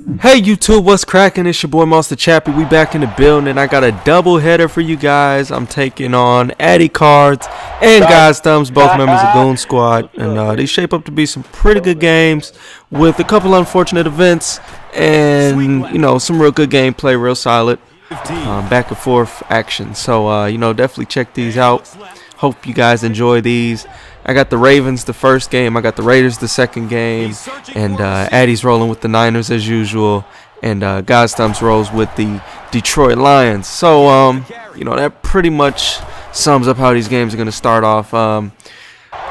Hey YouTube, what's cracking? It's your boy Monster Chappie. We back in the building and I got a double header for you guys. I'm taking on Addy Cards and Guys Thumbs, both members of Goon Squad, and they shape up to be some pretty good games with a couple unfortunate events and some real good gameplay, real solid back and forth action. So definitely check these out. Hope you guys enjoy these. I got the Ravens the first game, I got the Raiders the second game, and Addy's rolling with the Niners as usual, and God's Thumbs rolls with the Detroit Lions. So that pretty much sums up how these games are going to start off.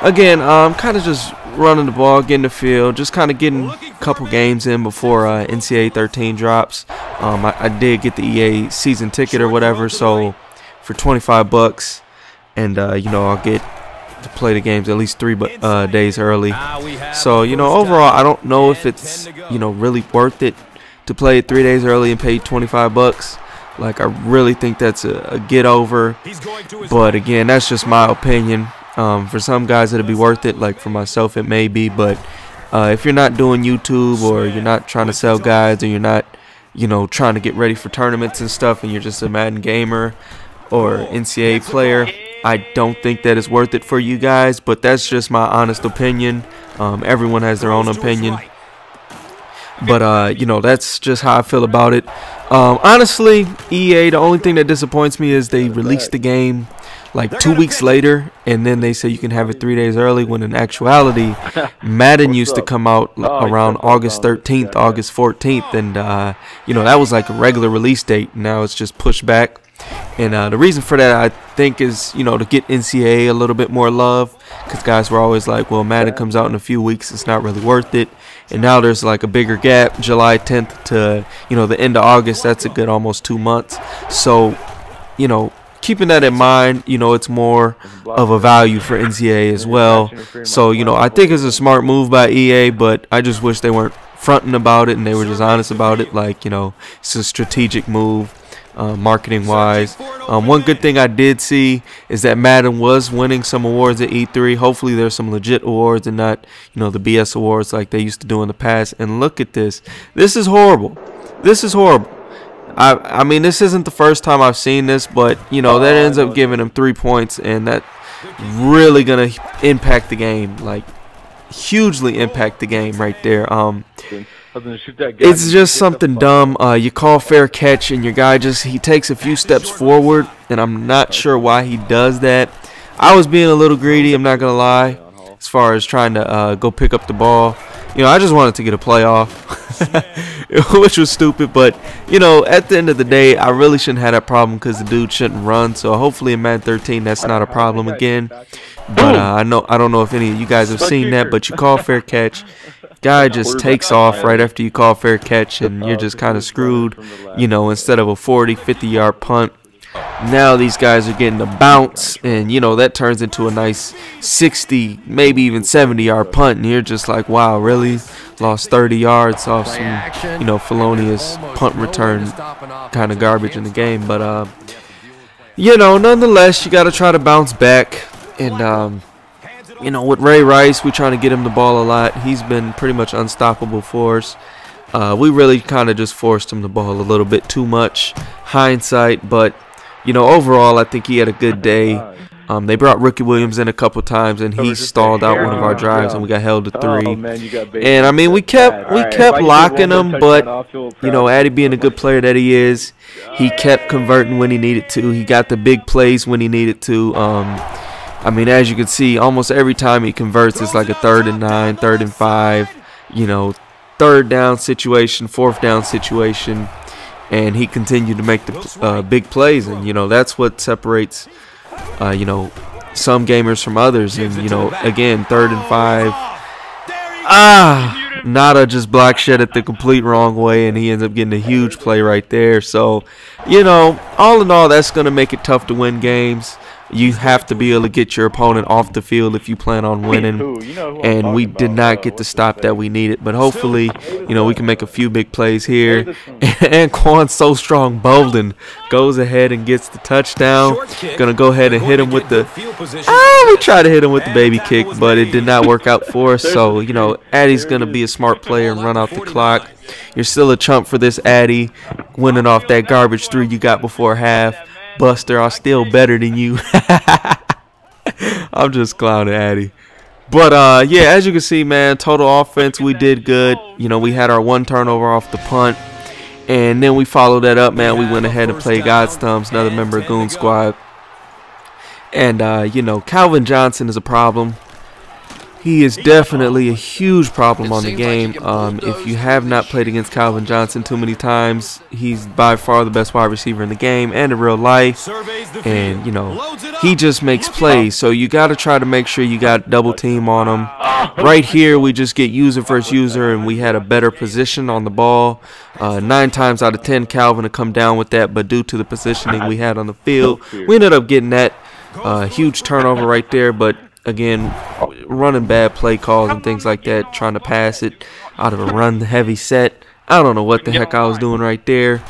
Again, kind of just running the ball, getting the field, just kind of getting a couple games in before NCAA 13 drops. I did get the EA season ticket or whatever, so for 25 bucks, and I'll get to play the games at least 3 days early. So overall, I don't know if it's really worth it to play it 3 days early and pay 25 bucks. Like, I really think that's a get over, but again, that's just my opinion. For some guys it'll be worth it, like for myself it may be, but if you're not doing YouTube, or you're not trying to sell guides, or you're not trying to get ready for tournaments and stuff, and you're just a Madden gamer or NCAA player, I don't think that it's worth it for you guys, but that's just my honest opinion. Everyone has their own opinion, but that's just how I feel about it. Honestly, EA, the only thing that disappoints me is they released the game like 2 weeks later, and then they say you can have it 3 days early, when in actuality Madden used to come out around August 13th, August 14th, and that was like a regular release date. Now it's just pushed back. And the reason for that, I think, is to get NCAA a little bit more love, because guys were always like, well, Madden comes out in a few weeks, it's not really worth it. And now there's like a bigger gap, July 10th to the end of August. That's a good almost 2 months. So keeping that in mind, it's more of a value for NCAA as well. So I think it's a smart move by EA, but I just wish they weren't fronting about it and they were just honest about it. Like, it's a strategic move, marketing wise. One good thing I did see is that Madden was winning some awards at E3. Hopefully there's some legit awards and not the BS awards like they used to do in the past. And look at this. This is horrible. This is horrible. I mean, this isn't the first time I've seen this, but that ends up giving him 3 points, and that really gonna impact the game, like hugely impact the game right there. It's just something dumb. You call fair catch, and your guy he takes a few steps forward, and I'm not sure why he does that. I was being a little greedy, I'm not gonna lie, as far as trying to go pick up the ball. I just wanted to get a playoff, which was stupid, but at the end of the day, I really shouldn't have that problem, because the dude shouldn't run. So hopefully in Madden 13 that's not a problem again. But I don't know if any of you guys have seen that, but you call fair catch, guy just takes off right after you call fair catch, and you're just kind of screwed. Instead of a 40-50 yard punt, now these guys are getting a bounce, and that turns into a nice 60, maybe even 70 yard punt, and you're just like, wow, really? Lost 30 yards off some felonious punt return kind of garbage in the game. But nonetheless, you got to try to bounce back. And with Ray Rice, we're trying to get him the ball a lot. He's been pretty much unstoppable for us. We really kind of just forced him the ball a little bit too much, hindsight, but overall, I think he had a good day. They brought Ricky Williams in a couple times, and he stalled out one of our drives, and we got held to 3. And I mean, we kept locking him, but Addy, being a good player that he is, he kept converting when he needed to. He got the big plays when he needed to. I mean, as you can see, almost every time he converts, it's like a 3rd and 9, 3rd and 5, 3rd down situation, 4th down situation. And he continued to make the big plays, and that's what separates some gamers from others. And again, 3rd and 5, Nada just block shed it the complete wrong way, and he ends up getting a huge play right there. So all in all, that's gonna make it tough to win games. You have to be able to get your opponent off the field if you plan on winning. And we did not get the stop that we needed. But hopefully, you know, we can make a few big plays here. And Quan's so strong. Bolden goes ahead and gets the touchdown. Gonna go ahead and hit him with the... we tried to hit him with the baby kick, but it did not work out for us. So, you know, Addy's gonna be a smart player and run out the clock. You're still a chump for this, Addy, winning off that garbage 3 you got before half. Buster, I'm still better than you. I'm just clowning Addy. But, yeah, as you can see, man, total offense, we did good. You know, we had our 1 turnover off the punt. And then we followed that up, man. We went ahead and played God's Thumbs, another member of Goon Squad. And, you know, Calvin Johnson is a problem. He is definitely a huge problem on the game. If you have not played against Calvin Johnson too many times, he's by far the best wide receiver in the game and in real life. And, you know, he just makes plays. So you got to try to make sure you got double team on him. Right here, we just get user versus user, and we had a better position on the ball. 9 times out of 10, Calvin to come down with that. But due to the positioning we had on the field, we ended up getting that huge turnover right there. But again, running bad play calls and things like that, trying to pass it out of a run-heavy set. I don't know what the heck I was doing right there,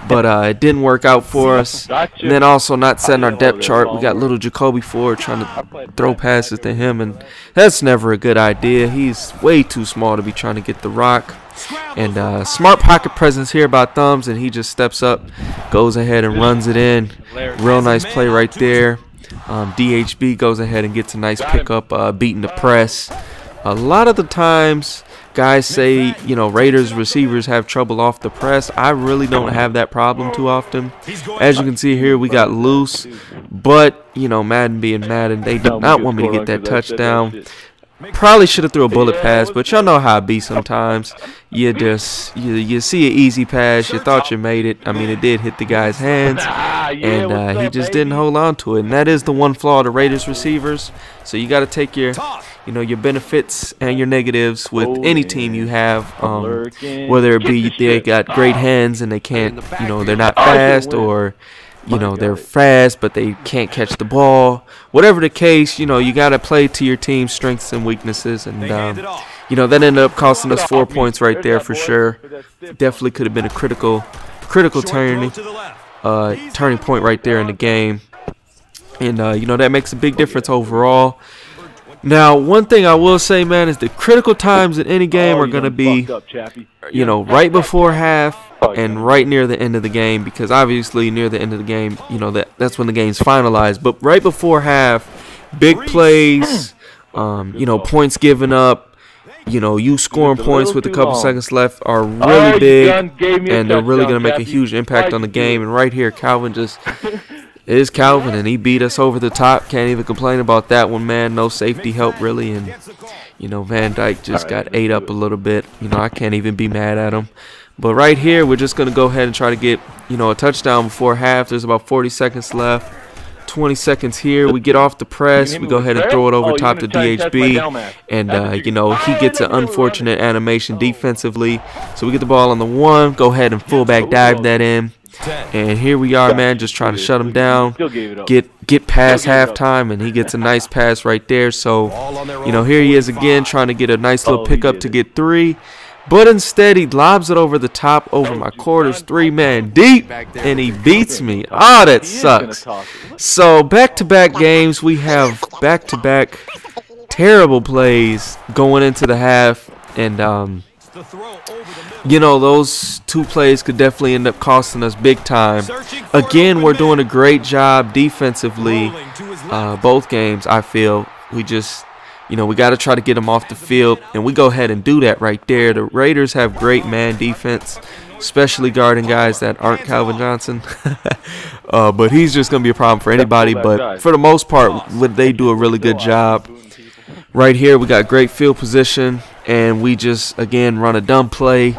but it didn't work out for us. And then also not setting our depth chart. We got little Jacoby Ford trying to throw passes to him, and that's never a good idea. He's way too small to be trying to get the rock. And smart pocket presence here by Thumbs, and he just steps up, goes ahead and runs it in. Real nice play right there. DHB goes ahead and gets a nice pickup, beating the press. A lot of the times, guys say, you know, Raiders receivers have trouble off the press. I really don't have that problem too often. As you can see here, we got loose, but, you know, Madden being Madden, they did not want me to get that touchdown. Probably should have threw a bullet pass, but y'all know how it be sometimes. You just you see an easy pass, you thought you made it. I mean, it did hit the guy's hands, and he just didn't hold on to it. And that is the one flaw of the Raiders receivers. So you got to take your, you know, your benefits and your negatives with any team you have. Whether it be they got great hands and they can't, you know, they're not fast, or you know, they're fast but they can't catch the ball. Whatever the case, you know, you got to play to your team's strengths and weaknesses. And you know, that ended up costing us 4 points right there for sure. Definitely could have been a critical turning point right there in the game. And you know, that makes a big difference overall. Now, one thing I will say, man, is the critical times in any game are going to be, you know, right before half and right near the end of the game, because obviously near the end of the game, you know, that's when the game's finalized. But right before half, big plays, you know, points given up, you know, you scoring points with a couple seconds left are really big, and they're really going to make a huge impact on the game. And right here, Calvin just... It is Calvin, and he beat us over the top. Can't even complain about that one, man. No safety help, really. And, you know, Van Dyke just got ate up a little bit. You know, I can't even be mad at him. But right here, we're just going to go ahead and try to get, you know, a touchdown before half. There's about 40 seconds left. 20 seconds here. We get off the press. We go ahead and throw it over top to DHB. And, you know, he gets an unfortunate animation defensively. So we get the ball on the 1. Go ahead and fullback dive that in. And here we are, man, just trying to shut him down, get past halftime, and he gets a nice pass right there. So, you know, here he is again trying to get a nice little pickup to get 3. But instead, he lobs it over the top, over my quarters, 3-man deep, and he beats me. Oh, that sucks. So, back-to-back games, we have back-to-back terrible plays going into the half. And, you know, those 2 plays could definitely end up costing us big time. Again, we're doing a great job defensively both games, I feel. We just, you know, we got to try to get them off the field, and we go ahead and do that right there. The Raiders have great man defense, especially guarding guys that aren't Calvin Johnson. But he's just going to be a problem for anybody. But for the most part, they do a really good job. Right here, we got great field position, and we just, again, run a dumb play.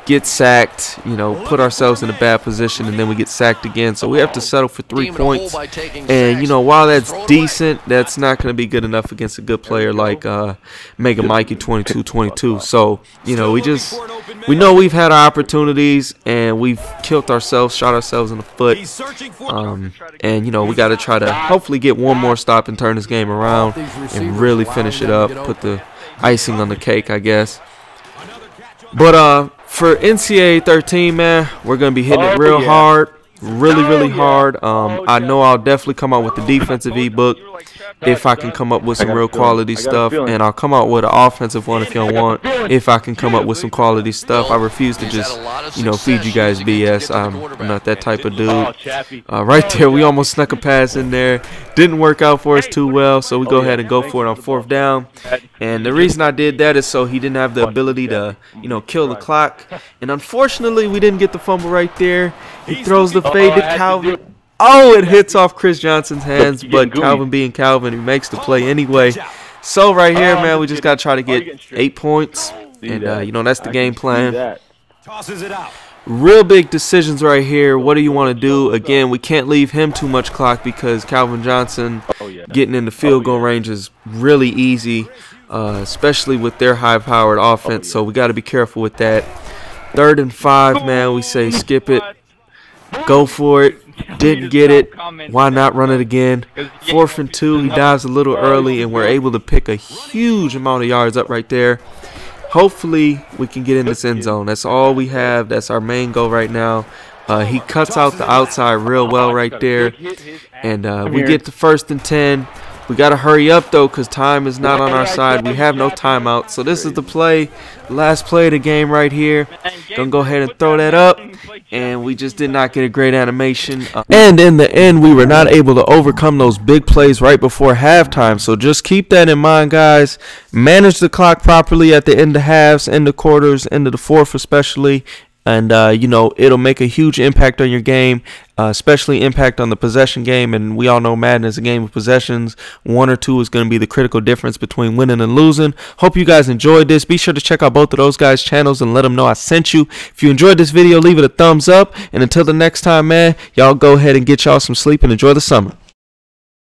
get sacked, you know, put ourselves in a bad position, and then we get sacked again. So we have to settle for 3 points. And, you know, while that's decent, that's not going to be good enough against a good player like MegaMikey 22-22. So, you know, we know we've had our opportunities, and we've killed ourselves, shot ourselves in the foot. And, you know, we got to try to hopefully get one more stop and turn this game around and really finish it up, put the icing on the cake, I guess. But for NCAA 13, man, we're going to be hitting it real hard, really hard. I know I'll definitely come out with the defensive ebook if I can come up with some real quality stuff, and I'll come out with an offensive one if y'all want, if I can come up with some quality stuff. I refuse to just, you know, feed you guys BS. I'm not that type of dude. Right there, we almost snuck a pass in there. Didn't work out for us too well, so we go ahead and go for it on 4th down. And the reason I did that is so he didn't have the ability to, you know, kill the clock. And unfortunately, we didn't get the fumble right there. He throws the fade to Calvin. Oh, it hits off Chris Johnson's hands, but Calvin being Calvin, he makes the play anyway. So right here, man, we just got to try to get 8 points, and, you know, that's the game plan. Real big decisions right here. What do you want to do? Again, we can't leave him too much clock because Calvin Johnson getting in the field goal range is really easy, especially with their high-powered offense, so we got to be careful with that. 3rd and 5, man, we say skip it. Go for it. Didn't get it. Why not run it again? 4th and 2. He dives a little early, and we're able to pick a huge amount of yards up right there. Hopefully, we can get in this end zone. That's all we have. That's our main goal right now. He cuts out the outside real well right there. And we get to 1st and 10. We got to hurry up, though, because time is not on our side. We have no timeout. So this is the play, last play of the game right here. Gonna go ahead and throw that up. And we just did not get a great animation. And in the end, we were not able to overcome those big plays right before halftime. So just keep that in mind, guys. Manage the clock properly at the end of halves, end of quarters, end of the 4th especially. And, you know, it'll make a huge impact on your game, especially impact on the possession game. And we all know Madden is a game of possessions. 1 or 2 is going to be the critical difference between winning and losing. Hope you guys enjoyed this. Be sure to check out both of those guys' channels and let them know I sent you. If you enjoyed this video, leave it a thumbs up. And until the next time, man, y'all go ahead and get y'all some sleep and enjoy the summer.